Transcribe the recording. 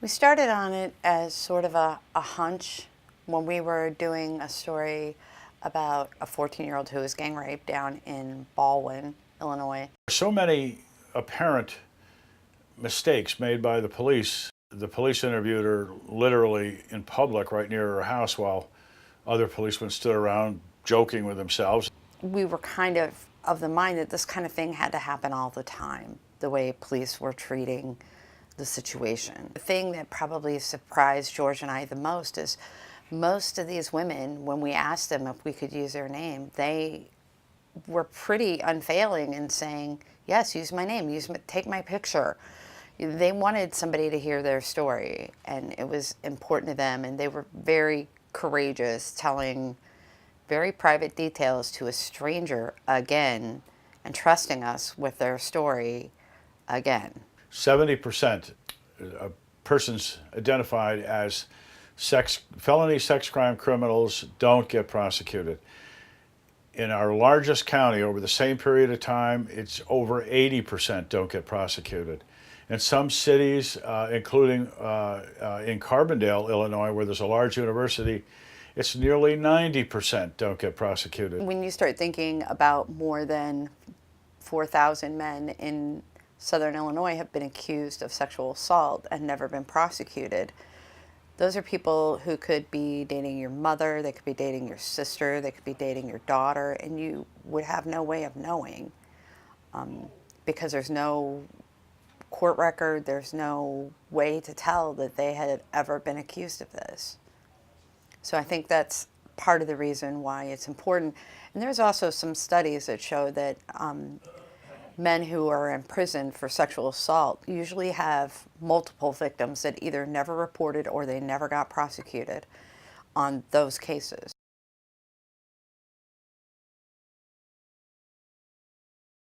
We started on it as sort of a hunch when we were doing a story about a 14-year-old who was gang raped down in Baldwin, Illinois. So many apparent mistakes made by the police. The police interviewed her literally in public right near her house while other policemen stood around joking with themselves. We were kind of the mind that this kind of thing had to happen all the time, the way police were treating the situation. The thing that probably surprised George and I the most is most of these women, when we asked them if we could use their name, they were pretty unfailing in saying, yes, use my name, take my picture. They wanted somebody to hear their story, and it was important to them, and they were very courageous, telling very private details to a stranger again, and trusting us with their story again. 70% of persons identified as felony sex crime criminals don't get prosecuted. In our largest county, over the same period of time, it's over 80% don't get prosecuted. In some cities, including in Carbondale, Illinois, where there's a large university, it's nearly 90% don't get prosecuted. When you start thinking about more than 4,000 men in Southern Illinois have been accused of sexual assault and never been prosecuted, those are people who could be dating your mother, they could be dating your sister, they could be dating your daughter, and you would have no way of knowing because there's no court record, there's no way to tell that they had ever been accused of this. So I think that's part of the reason why it's important. And there's also some studies that show that men who are in prison for sexual assault usually have multiple victims that either never reported or they never got prosecuted on those cases.